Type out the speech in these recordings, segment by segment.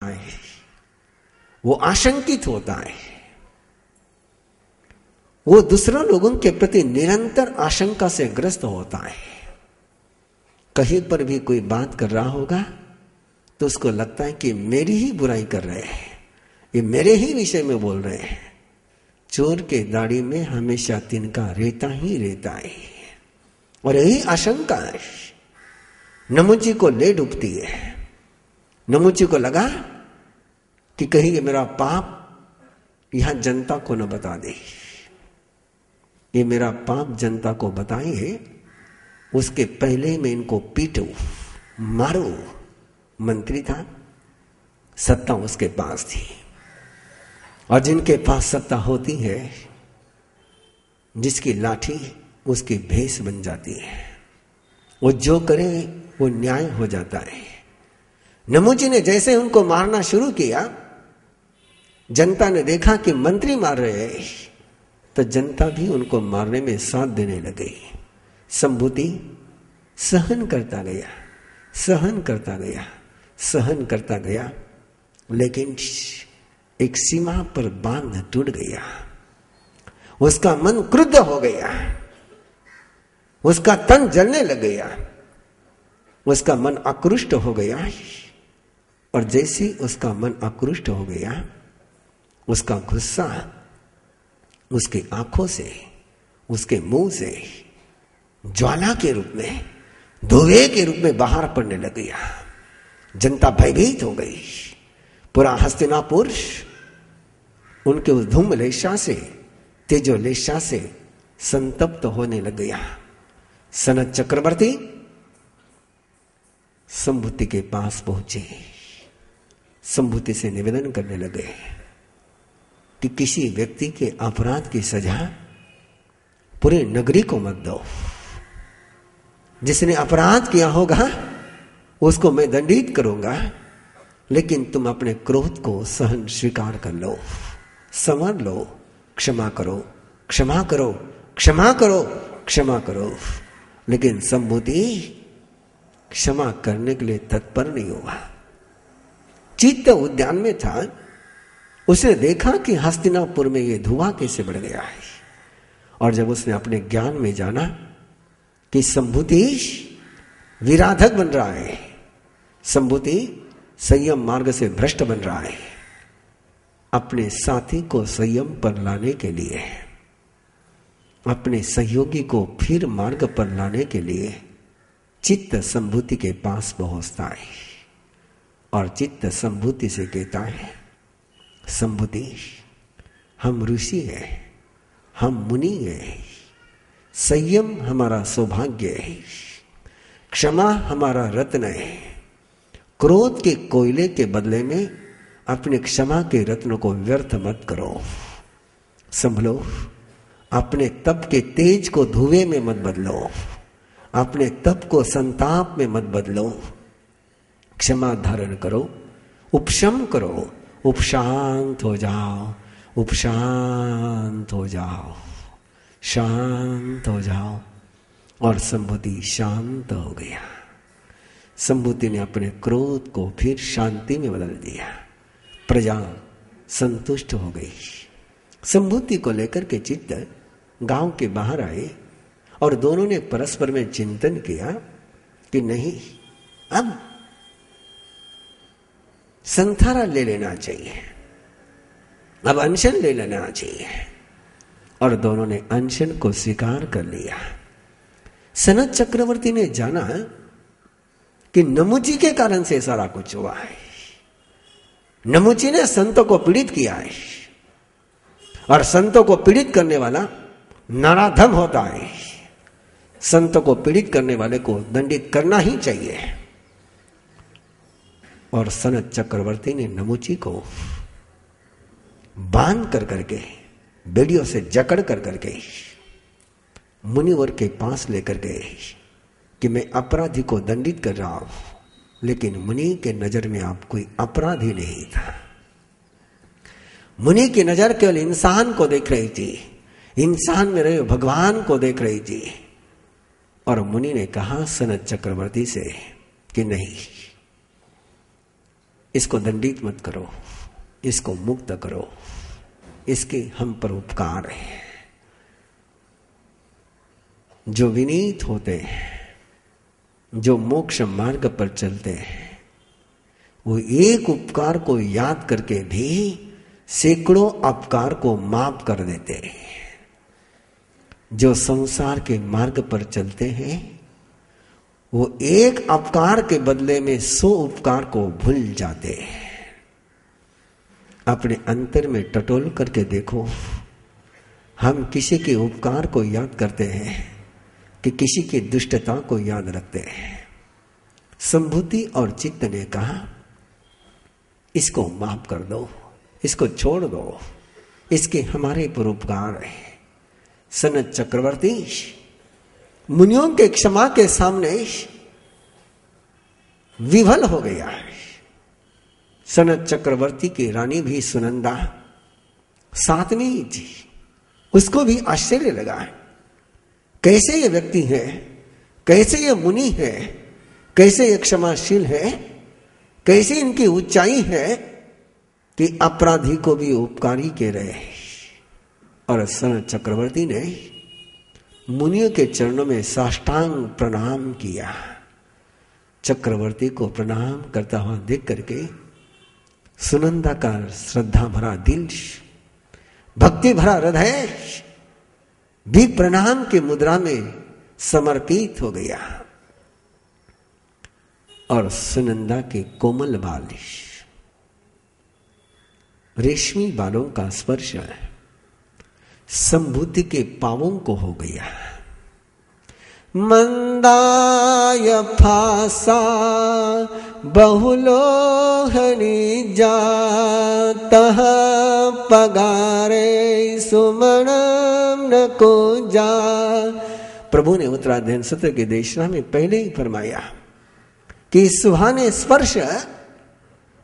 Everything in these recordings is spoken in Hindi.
है, वो आशंकित होता है, वो दूसरों लोगों के प्रति निरंतर आशंका से ग्रस्त होता है। कहीं पर भी कोई बात कर रहा होगा तो उसको लगता है कि मेरी ही बुराई कर रहे हैं, ये मेरे ही विषय में बोल रहे हैं। चोर के दाढ़ी में हमेशा तिनका रहता ही रहता है, और यही आशंका है नमुची को ले डूबती है। नमुची को लगा कि कहीं ये मेरा पाप यहां जनता को न बता दे, ये मेरा पाप जनता को बताए, उसके पहले मैं इनको पीटू मारू। मंत्री था, सत्ता उसके पास थी, और जिनके पास सत्ता होती है, जिसकी लाठी उसकी भेष बन जाती है, वो जो करे वो न्याय हो जाता है। नमुची ने जैसे उनको मारना शुरू किया, जनता ने देखा कि मंत्री मार रहे हैं, तो जनता भी उनको मारने में साथ देने लगी। संभूति सहन करता गया, सहन करता गया, सहन करता गया, लेकिन एक सीमा पर बांध टूट गया। उसका मन क्रुद्ध हो गया, उसका तन जलने लग गया, उसका मन आक्रुष्ट हो गया। और जैसे उसका मन आक्रुष्ट हो गया, उसका गुस्सा उसकी आंखों से, उसके मुंह से ज्वाला के रूप में, धुएं के रूप में बाहर पड़ने लग गया। जनता भयभीत हो गई। पूरा हस्तिनापुर उनके उस धूम लेशा से, तेजो लेशा से संतप्त होने लग गया। सनत चक्रवर्ती संभूति के पास पहुंचे, संभूति से निवेदन करने लगे कि किसी व्यक्ति के अपराध की सजा पूरे नगरी को मत दो। जिसने अपराध किया होगा उसको मैं दंडित करूंगा, लेकिन तुम अपने क्रोध को सहन स्वीकार कर लो, संवर लो, क्षमा करो, क्षमा करो, क्षमा करो, क्षमा करो। लेकिन संभूति क्षमा करने के लिए तत्पर नहीं हुआ। चित्त उद्यान में था, उसने देखा कि हस्तिनापुर में ये धुआं कैसे बढ़ गया है, और जब उसने अपने ज्ञान में जाना कि संभूति विराधक बन रहा है, संभूति संयम मार्ग से भ्रष्ट बन रहा है, अपने साथी को संयम पर लाने के लिए, अपने सहयोगी को फिर मार्ग पर लाने के लिए चित्त संभूति के पास पहुंचता है, और चित्त संभूति से कहता है, संभूति हम ऋषि हैं, हम मुनि हैं, संयम हमारा सौभाग्य है, क्षमा हमारा रत्न है। क्रोध के कोयले के बदले में अपने क्षमा के रत्न को व्यर्थ मत करो। संभलो, अपने तप के तेज को धुएं में मत बदलो, अपने तप को संताप में मत बदलो। क्षमा धारण करो, उपशम करो, उपशांत हो जाओ, उपशांत हो जाओ, शांत हो जाओ। और संभूति शांत हो गया। संभूति ने अपने क्रोध को फिर शांति में बदल दिया। प्रजा संतुष्ट हो गई। संभूति को लेकर के चित्त गांव के बाहर आए, और दोनों ने परस्पर में चिंतन किया कि नहीं, अब संथारा ले लेना चाहिए, अब अनशन ले लेना चाहिए। और दोनों ने अनशन को स्वीकार कर लिया। सनत चक्रवर्ती ने जाना कि नमुची के कारण से सारा कुछ हुआ है। नमुची ने संतों को पीड़ित किया है, और संतों को पीड़ित करने वाला नराधम होता है। संतों को पीड़ित करने वाले को दंडित करना ही चाहिए। और सनत चक्रवर्ती ने नमुची को बांध कर करके, बेड़ियों से जकड़ कर करके मुनिवर के पास लेकर गए कि मैं अपराधी को दंडित कर रहा हूं, लेकिन मुनि के नजर में आप कोई अपराधी नहीं था। मुनि की नजर केवल इंसान को देख रही थी, इंसान में रहे भगवान को देख रही थी। और मुनि ने कहा सनत चक्रवर्ती से कि नहीं, इसको दंडित मत करो, इसको मुक्त करो, इसके हम पर उपकार है। जो विनीत होते हैं, जो मोक्ष मार्ग पर चलते हैं, वो एक उपकार को याद करके भी सैकड़ों अपकार को माफ कर देते हैं। जो संसार के मार्ग पर चलते हैं, वो एक अपकार के बदले में 100 उपकार को भूल जाते हैं। अपने अंतर में टटोल करके देखो, हम किसी के उपकार को याद करते हैं कि किसी की दुष्टता को याद रखते हैं। संभूति और चित्त ने कहा, इसको माफ कर दो, इसको छोड़ दो, इसके हमारे पर उपकार है। सनत चक्रवर्ती मुनियों के क्षमा के सामने विफल हो गया है। सनत चक्रवर्ती की रानी भी सुनंदा साथ में ही थी, उसको भी आश्चर्य लगा, कैसे ये व्यक्ति है, कैसे ये मुनि है, कैसे ये क्षमाशील है, कैसे इनकी ऊंचाई है कि अपराधी को भी उपकारी कह रहे हैं। और सनत चक्रवर्ती ने मुनियों के चरणों में साष्टांग प्रणाम किया। चक्रवर्ती को प्रणाम करता हुआ देख करके सुनंदा का श्रद्धा भरा दिल, भक्ति भरा हृदय भी प्रणाम की मुद्रा में समर्पित हो गया। और सुनंदा के कोमल बाल, रेशमी बालों का स्पर्श संभूति के पावों को हो गया। मंदाय फासा बहुलोहनी जातः पगारे सुमनम न को जा। प्रभु ने उत्तराध्ययन सत्र के देशना में पहले ही फरमाया कि सुहाने स्पर्श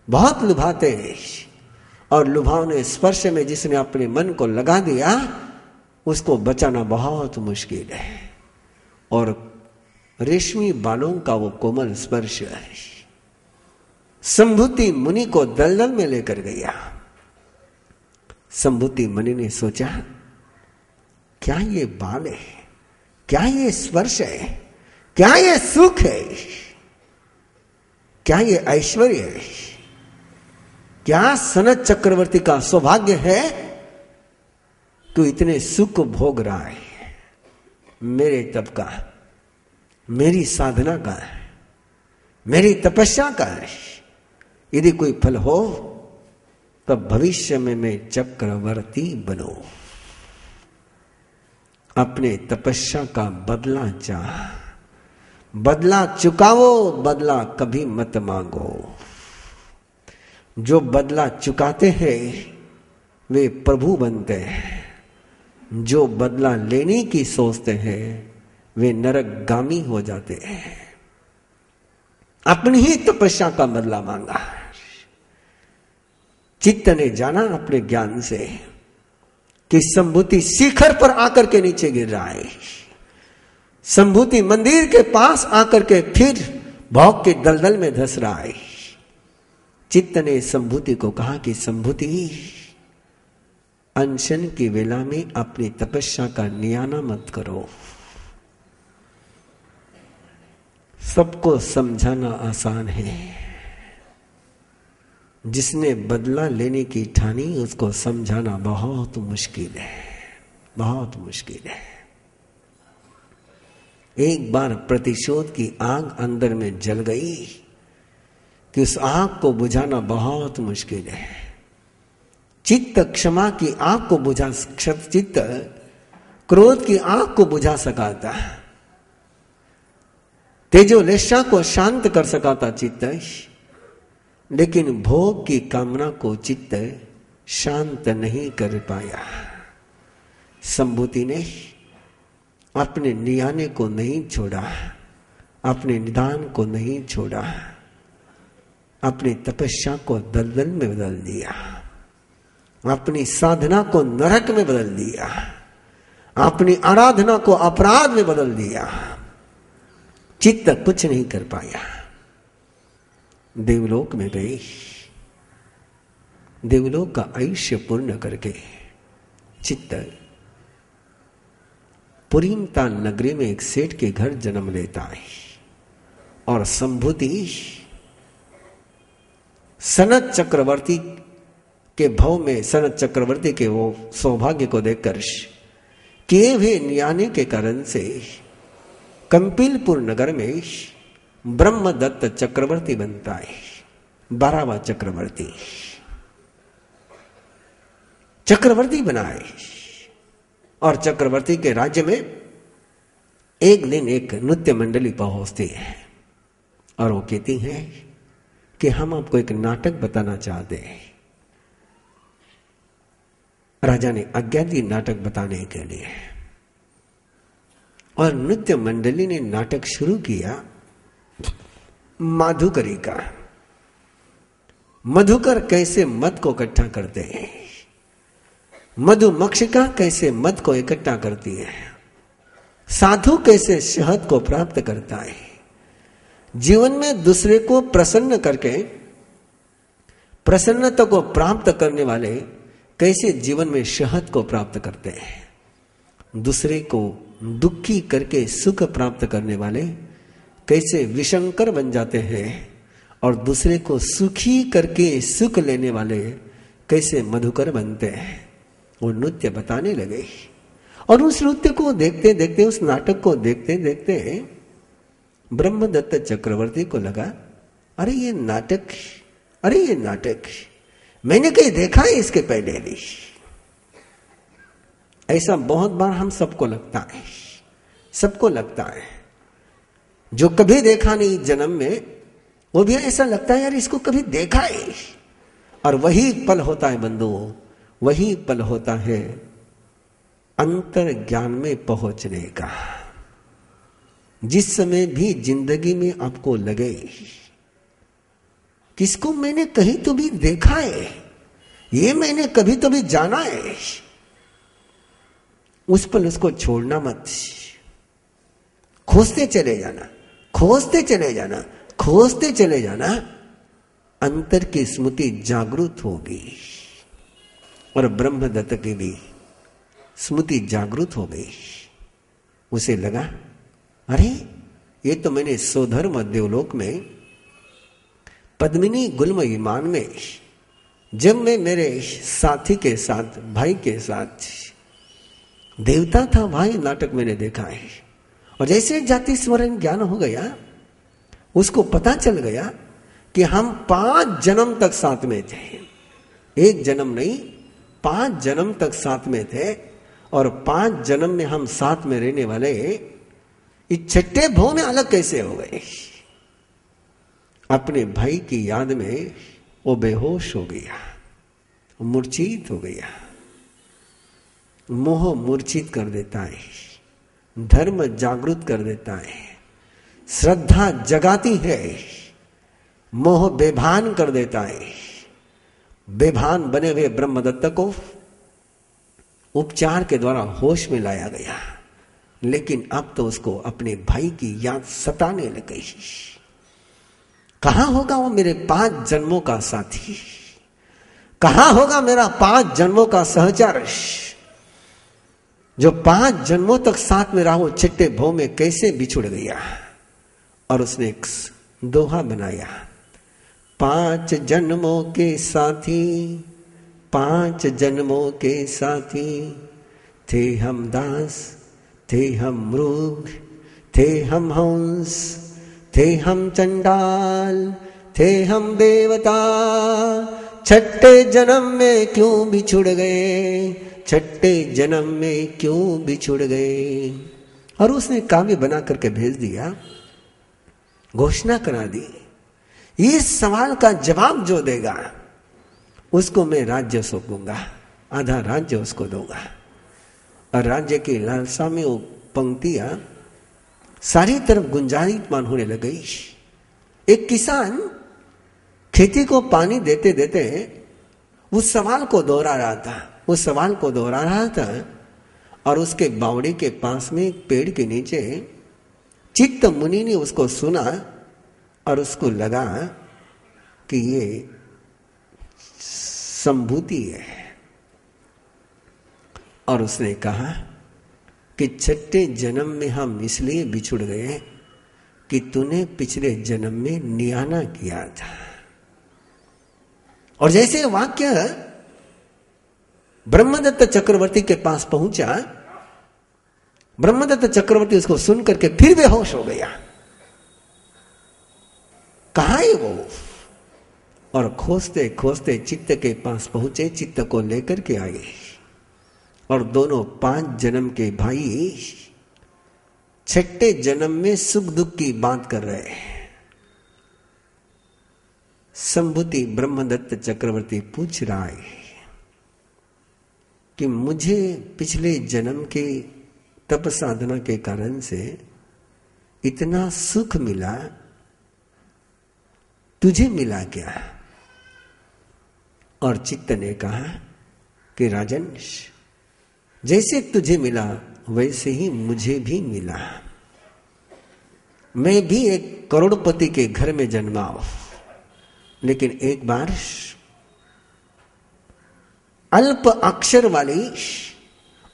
बहुत लुभाते हैं, और लुभावने स्पर्श में जिसने अपने मन को लगा दिया उसको बचाना बहुत मुश्किल है। और रेशमी बालों का वो कोमल स्पर्श है, संभूति मुनि को दलदल में लेकर गया। संभूति मुनि ने सोचा, क्या ये बाल है, क्या ये स्पर्श है, क्या ये सुख है, क्या ये ऐश्वर्य है, क्या सनत चक्रवर्ती का सौभाग्य है तो इतने सुख भोग रहा है। मेरे तप का, मेरी साधना का, मेरी तपस्या का यदि कोई फल हो तब भविष्य में मैं चक्रवर्ती बनो। अपने तपस्या का बदला चाह, बदला चुकाओ, बदला कभी मत मांगो। जो बदला चुकाते हैं वे प्रभु बनते हैं, जो बदला लेने की सोचते हैं वे नरकगामी हो जाते हैं। अपनी ही तपस्या का बदला मांगा। चित्त ने जाना अपने ज्ञान से कि संभूति शिखर पर आकर के नीचे गिर रहा है, संभूति मंदिर के पास आकर के फिर भौक के दलदल में धंस रहा है। चित्त ने संभूति को कहा कि संभूति, अनशन की वेला में अपनी तपस्या का नियाना मत करो। सबको समझाना आसान है, जिसने बदला लेने की ठानी उसको समझाना बहुत मुश्किल है, बहुत मुश्किल है। एक बार प्रतिशोध की आग अंदर में जल गई कि उस आग को बुझाना बहुत मुश्किल है। चित्त क्षमा की आग को बुझा, चित्त क्रोध की आग को बुझा सका था, तेजोलेशा को शांत कर सका था चित्त, लेकिन भोग की कामना को चित्त शांत नहीं कर पाया। संभूति ने अपने नियाने को नहीं छोड़ा, अपने निदान को नहीं छोड़ा, अपनी तपस्या को दलदल में बदल दिया, अपनी साधना को नरक में बदल दिया, अपनी आराधना को अपराध में बदल दिया। चित्त कुछ नहीं कर पाया। देवलोक में गई, देवलोक का आयुष्य पूर्ण करके चित्त पुरीमता नगरी में एक सेठ के घर जन्म लेता है और संभूति सनत चक्रवर्ती के भव में, सनत चक्रवर्ती के वो सौभाग्य को देखकर किए हुए न्याय के कारण से कंपिलपुर नगर में ब्रह्मदत्त चक्रवर्ती बनता है, 12वां चक्रवर्ती बना है। और चक्रवर्ती के राज्य में एक दिन एक नृत्य मंडली पहुंचती है और वो कहती है कि हम आपको एक नाटक बताना चाहते हैं। राजा ने आज्ञा दी नाटक बताने के लिए और नृत्य मंडली ने नाटक शुरू किया माधुकरी का। मधुकर कैसे मद को इकट्ठा करते हैं, मधुमक्षिका कैसे मद को इकट्ठा करती है, साधु कैसे शहद को प्राप्त करता है, जीवन में दूसरे को प्रसन्न करके प्रसन्नता को प्राप्त करने वाले कैसे जीवन में शहद को प्राप्त करते हैं, दूसरे को दुखी करके सुख प्राप्त करने वाले कैसे विशंकर बन जाते हैं और दूसरे को सुखी करके सुख लेने वाले कैसे मधुकर बनते हैं। वो नृत्य बताने लगे और उस नृत्य को देखते देखते, उस नाटक को देखते देखते ब्रह्मदत्त चक्रवर्ती को लगा अरे ये नाटक मैंने कहीं देखा है इसके पहले भी। ऐसा बहुत बार हम सबको लगता है जो कभी देखा नहीं जन्म में, वो भी ऐसा लगता है यार इसको कभी देखा है। और वही पल होता है बंधु, वही पल होता है अंतर ज्ञान में पहुंचने का। जिस समय भी जिंदगी में आपको लगे किसको मैंने कहीं तो भी देखा है, ये मैंने कभी तो भी जाना है, उस पल उसको छोड़ना मत। खोजते चले जाना, अंतर की स्मृति जागृत होगी। और ब्रह्मदत्त की भी स्मृति जागृत हो गई। उसे लगा अरे ये तो मैंने स्वधर्म देवलोक में पद्मिनी गुल्म विमान में जब मैं मेरे साथी के साथ, भाई के साथ देवता था, भाई नाटक मैंने देखा है। और जैसे जाति स्मरण ज्ञान हो गया, उसको पता चल गया कि हम 5 जन्म तक साथ में थे। 1 जन्म नहीं, 5 जन्म तक साथ में थे। और 5 जन्म में हम साथ में रहने वाले इस छठे भाव में अलग कैसे हो गए। अपने भाई की याद में वो बेहोश हो गया, मूर्छित हो गया। मोह मूर्छित कर देता है, धर्म जागृत कर देता है, श्रद्धा जगाती है, मोह बेभान कर देता है। बेभान बने हुए ब्रह्मदत्त को उपचार के द्वारा होश में लाया गया, लेकिन अब तो उसको अपने भाई की याद सताने लग गई। कहां होगा वो मेरे 5 जन्मों का साथी, कहां होगा मेरा 5 जन्मों का सहचर, जो 5 जन्मों तक साथ में रहा, वो छठे भाव में कैसे बिछुड़ गया। और उसने एक दोहा बनाया, 5 जन्मों के साथी, 5 जन्मों के साथी, थे हम दास, थे हम मृग, थे हम हंस, थे हम चंडाल, थे हम देवता, छठे जन्म में क्यों बिछुड़ गए, छठे जन्म में क्यों बिछुड़ गए। और उसने काव्य बना करके भेज दिया, घोषणा करा दी, इस सवाल का जवाब जो देगा उसको मैं राज्य सौंपूंगा, आधा राज्य उसको दूंगा। और राज्य की लालसा में वो पंक्तियां सारी तरफ गुंजायमान होने लग गई। एक किसान खेती को पानी देते देते उस सवाल को दोहरा रहा था, और उसके बावड़ी के पास में एक पेड़ के नीचे चित्त मुनि ने उसको सुना और उसको लगा कि ये संभूति है। और उसने कहा कि छठे जन्म में हम इसलिए बिछुड़ गए कि तूने पिछले जन्म में नियाना किया था। और जैसे वाक्य ब्रह्मदत्त चक्रवर्ती के पास पहुंचा, ब्रह्मदत्त चक्रवर्ती उसको सुन करके फिर बेहोश हो गया। कहां है वो? और खोजते खोजते चित्त के पास पहुंचे, चित्त को लेकर के आए। और दोनों 5 जन्म के भाई छठे जन्म में सुख दुख की बात कर रहे हैं। संभूति ब्रह्मदत्त चक्रवर्ती पूछ रहा है कि मुझे पिछले जन्म के तप साधना के कारण से इतना सुख मिला, तुझे मिला क्या? और चित्त ने कहा कि राजन, जैसे तुझे मिला वैसे ही मुझे भी मिला। मैं भी एक करोड़पति के घर में जन्मा, लेकिन एक बार अल्प अक्षर वाली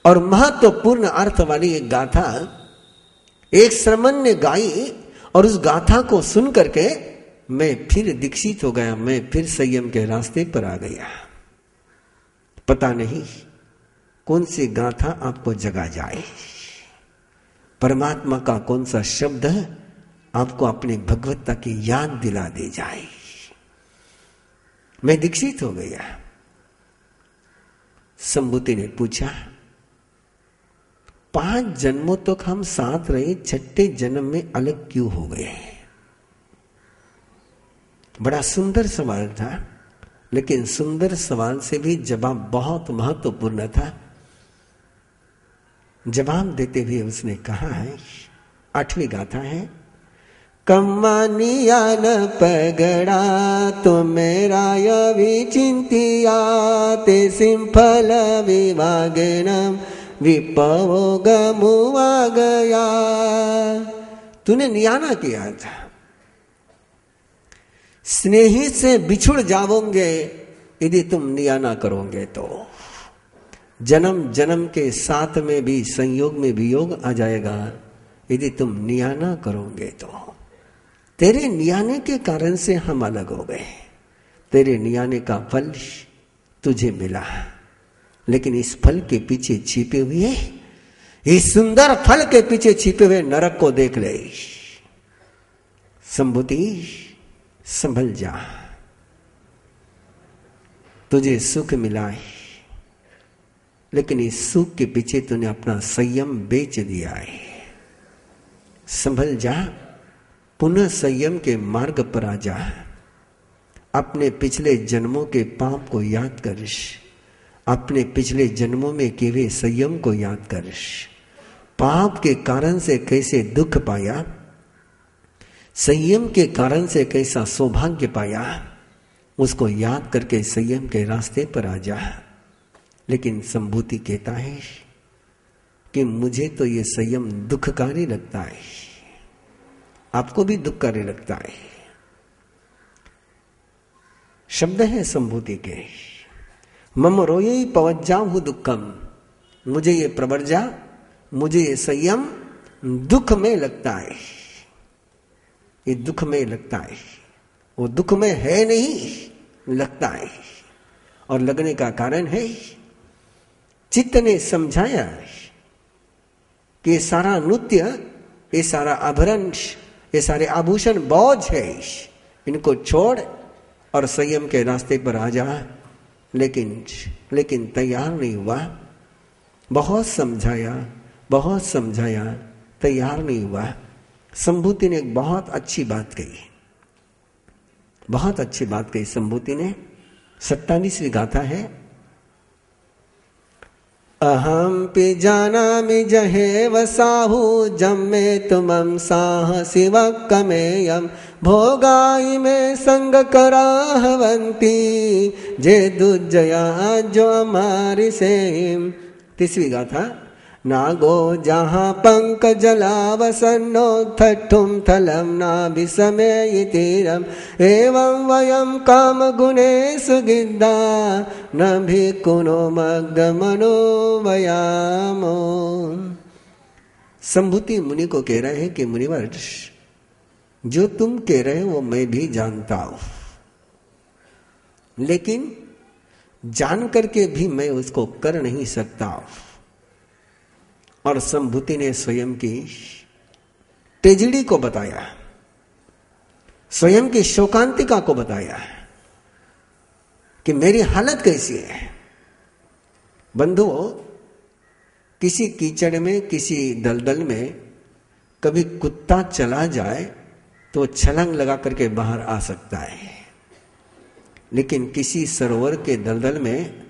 और महत्वपूर्ण अर्थ वाली एक गाथा एक श्रमण ने गाई, और उस गाथा को सुन करके मैं फिर दीक्षित हो गया, मैं फिर संयम के रास्ते पर आ गया। पता नहीं कौन सी गाथा आपको जगा जाए, परमात्मा का कौन सा शब्द आपको अपनी भगवत्ता की याद दिला दे जाए। मैं दीक्षित हो गया। संभूति ने पूछा, 5 जन्मों तक हम साथ रहे, छठे जन्म में अलग क्यों हो गए? बड़ा सुंदर सवाल था, लेकिन सुंदर सवाल से भी जवाब बहुत महत्वपूर्ण था। जवाब देते हुए उसने कहा है, 8वीं गाथा है, कम्मानिया न पगड़ा तो मेरा विचिंतिया ते सिंफल विवागनम विपवो गमुआ गया। तूने नियाना किया था, स्नेही से बिछुड़ जाओगे यदि तुम नियाना करोगे तो। जन्म जन्म के साथ में भी संयोग में वियोग आ जाएगा यदि तुम नियाना करोगे तो। तेरे नियाने के कारण से हम अलग हो गए, तेरे नियाने का फल तुझे मिला, लेकिन इस फल के पीछे छिपे हुए, इस सुंदर फल के पीछे छिपे हुए नरक को देख ले। संभूति संभल जा, तुझे सुख मिला है, लेकिन इस सुख के पीछे तूने अपना संयम बेच दिया है। संभल जा, पुनः संयम के मार्ग पर आ जा। अपने पिछले जन्मों के पाप को याद कर, अपने पिछले जन्मों में किए हुए संयम को याद कर। पाप के कारण से कैसे दुख पाया, संयम के कारण से कैसा सौभाग्य पाया, उसको याद करके संयम के रास्ते पर आ जा। लेकिन संभूति कहता है कि मुझे तो ये संयम दुखकारी लगता है, आपको भी दुखकारी लगता है। शब्द है संभूति के, मम रोये पवज्जाहु दुखम, मुझे ये प्रवर्जा, मुझे ये संयम दुख में लगता है, ये दुख में लगता है। वो दुख में है नहीं, लगता है। और लगने का कारण है, चित्त ने समझाया कि ये सारा नृत्य, ये सारा आभरण, ये सारे आभूषण बोझ है, इनको छोड़ और संयम के रास्ते पर आ जा। लेकिन तैयार नहीं हुआ। बहुत समझाया, बहुत समझाया, तैयार नहीं हुआ। संभूति ने एक बहुत अच्छी बात कही, बहुत अच्छी बात कही संभूति ने। 27वीं गाथा है, अहम पि जानामि जहे वसाहु जम्मे तुमम साह शिव कमेयम भोगाई में संग कराहवंती जे दुर्जया जो हमारी से। 30वीं गाथा, नागो जहाँ पंकजलावसन्नो थट्ठुम थलम नाभिसमेयितीरम एवं वयम काम गुणेषु गिद्धा न भिक्खुनो मग्गमनो वयामो। संभूति मुनि को कह रहे हैं कि मुनिवर, जो तुम कह रहे हो वो मैं भी जानता हूं, लेकिन जान करके भी मैं उसको कर नहीं सकता। और संभूति ने स्वयं की तेजड़ी को बताया, स्वयं की शोकांतिका को बताया कि मेरी हालत कैसी है। बंधुओं, किसी कीचड़ में, किसी दलदल में कभी कुत्ता चला जाए तो छलांग लगा करके बाहर आ सकता है, लेकिन किसी सरोवर के दलदल में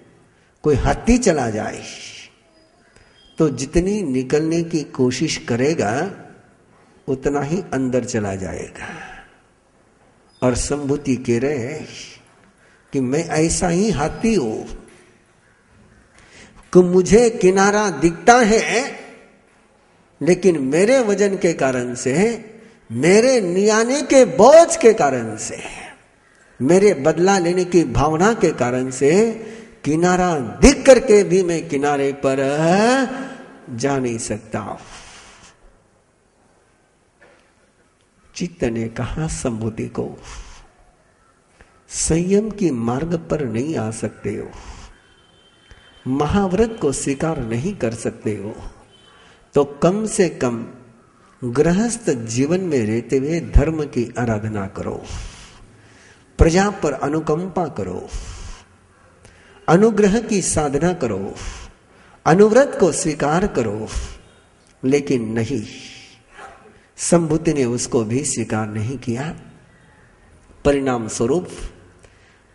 कोई हाथी चला जाए तो जितनी निकलने की कोशिश करेगा उतना ही अंदर चला जाएगा। और संभूति कह रहे हैं कि मैं ऐसा ही हाथी हूं कि मुझे किनारा दिखता है, लेकिन मेरे वजन के कारण से, मेरे नियाने के बोझ के कारण से, मेरे बदला लेने की भावना के कारण से किनारा दिख करके भी मैं किनारे पर जा नहीं सकता। चित्त ने कहा संभूति को, संयम की मार्ग पर नहीं आ सकते हो, महाव्रत को स्वीकार नहीं कर सकते हो, तो कम से कम गृहस्थ जीवन में रहते हुए धर्म की आराधना करो, प्रजा पर अनुकंपा करो, अनुग्रह की साधना करो, अनुव्रत को स्वीकार करो। लेकिन नहीं, संभूति ने उसको भी स्वीकार नहीं किया। परिणाम स्वरूप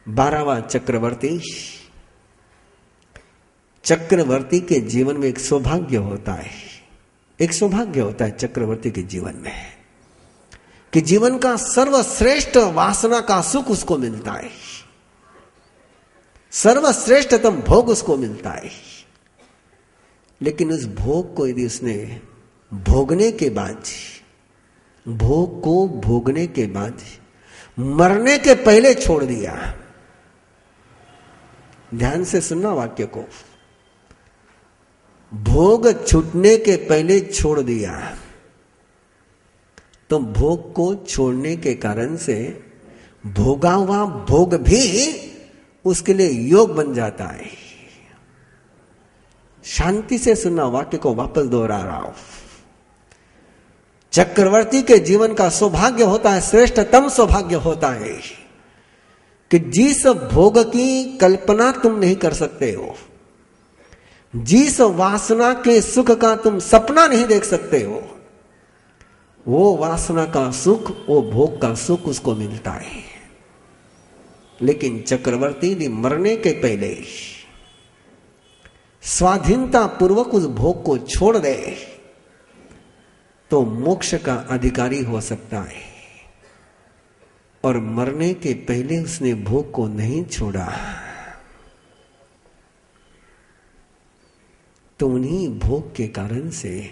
12वां चक्रवर्ती के जीवन में एक सौभाग्य होता है, एक सौभाग्य होता है चक्रवर्ती के जीवन में, कि जीवन का सर्वश्रेष्ठ वासना का सुख उसको मिलता है, सर्वश्रेष्ठतम भोग उसको मिलता है। लेकिन उस भोग को यदि उसने भोगने के बाद, भोग को भोगने के बाद मरने के पहले छोड़ दिया, ध्यान से सुनना वाक्य को, भोग छूटने के पहले छोड़ दिया, तो भोग को छोड़ने के कारण से भोगा हुआ भोग भी उसके लिए योग बन जाता है। शांति से सुनना, वाक्य को वापस दोहरा रहा हूं। चक्रवर्ती के जीवन का सौभाग्य होता है, श्रेष्ठतम सौभाग्य होता है कि जिस भोग की कल्पना तुम नहीं कर सकते हो, जिस वासना के सुख का तुम सपना नहीं देख सकते हो, वो वासना का सुख, वो भोग का सुख उसको मिलता है। लेकिन चक्रवर्ती यदि मरने के पहले स्वाधीनता पूर्वक उस भोग को छोड़ दे तो मोक्ष का अधिकारी हो सकता है, और मरने के पहले उसने भोग को नहीं छोड़ा तो उन्हीं भोग के कारण से,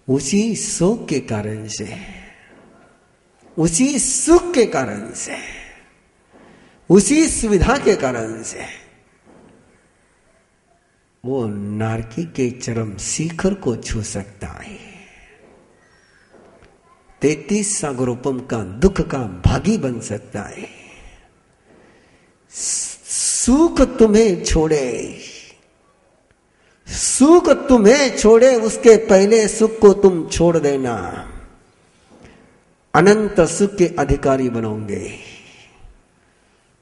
उसी शोक के कारण से, उसी सुख के कारण से, उसी सुविधा के कारण से वो नारकी के चरम शिखर को छू सकता है। 33 सागरोपम का दुख का भागी बन सकता है। सुख तुम्हें छोड़े, सुख तुम्हें छोड़े, उसके पहले सुख को तुम छोड़ देना, अनंत सुख के अधिकारी बनोगे।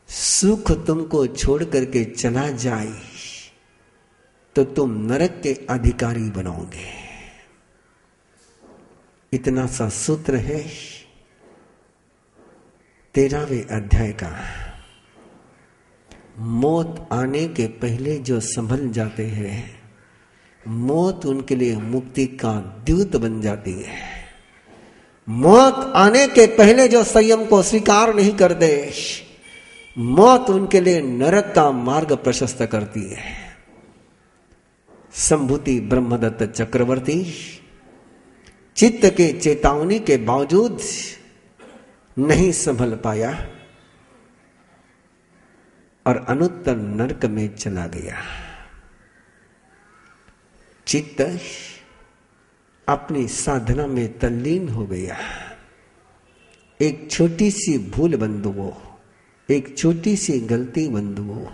सुख तुमको छोड़ करके चला जाए तो तुम नरक के अधिकारी बनोगे। इतना सा सूत्र है 13वें अध्याय का। मौत आने के पहले जो संभल जाते हैं, मौत उनके लिए मुक्ति का द्यूत बन जाती है। मौत आने के पहले जो संयम को स्वीकार नहीं करते, मौत उनके लिए नरक का मार्ग प्रशस्त करती है। संभूति ब्रह्मदत्त चक्रवर्ती चित्त के चेतावनी के बावजूद नहीं संभल पाया और अनुत्तर नरक में चला गया। चित्त अपनी साधना में तल्लीन हो गया। एक छोटी सी भूल बंधुओं, एक छोटी सी गलती बंधुओं,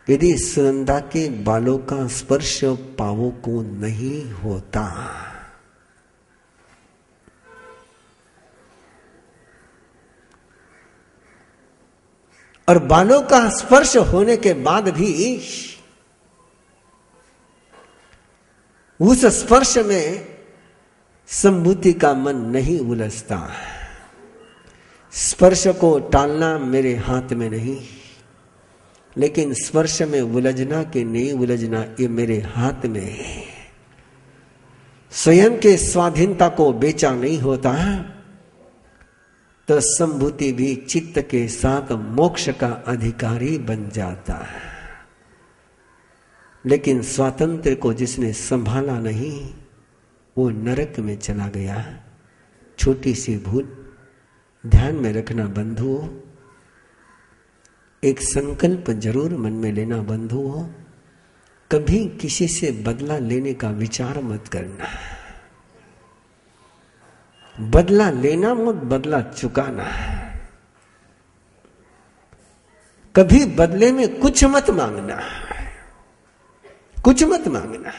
यदि सुनंदा के बालों का स्पर्श पावों को नहीं होता, और बालों का स्पर्श होने के बाद भी उस स्पर्श में संभूति का मन नहीं उलझता। स्पर्श को टालना मेरे हाथ में नहीं, लेकिन स्पर्श में उलझना कि नहीं उलझना ये मेरे हाथ में है। स्वयं के स्वाधीनता को बेचा नहीं होता तो संभूति भी चित्त के साथ मोक्ष का अधिकारी बन जाता है। लेकिन स्वातंत्र को जिसने संभाला नहीं वो नरक में चला गया। छोटी सी भूल ध्यान में रखना बंधुओं, एक संकल्प जरूर मन में लेना बंधुओं, कभी किसी से बदला लेने का विचार मत करना। बदला लेना मत, बदला चुकाना। कभी बदले में कुछ मत मांगना, कुछ मत मांगना।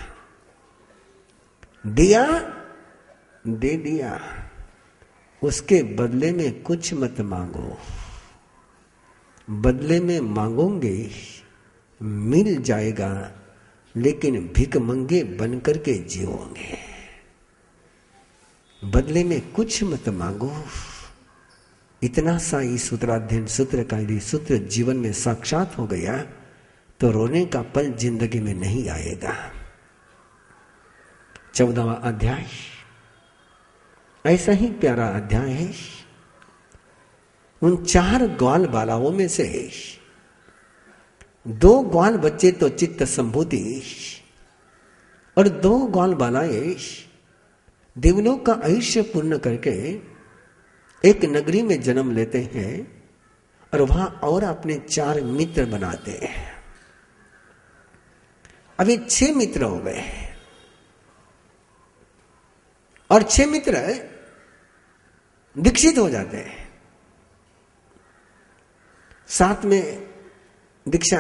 दिया दे दिया, उसके बदले में कुछ मत मांगो। बदले में मांगोगे मिल जाएगा, लेकिन भिख मंगे बन करके जियोगे। बदले में कुछ मत मांगो। इतना सा ही सूत्राध्ययन सूत्र का यदि सूत्र जीवन में साक्षात हो गया तो रोने का पल जिंदगी में नहीं आएगा। 14वां अध्याय ऐसा ही प्यारा अध्याय है। उन 4 ग्वाल बालाओं में से 2 ग्वाल बच्चे तो चित्त संभूति और 2 ग्वाल बालाएं देवलोक का आयुष्य पूर्ण करके एक नगरी में जन्म लेते हैं और वहां और अपने 4 मित्र बनाते हैं। अभी 6 मित्र हो गए और 6 मित्र दीक्षित हो जाते हैं। साथ में दीक्षा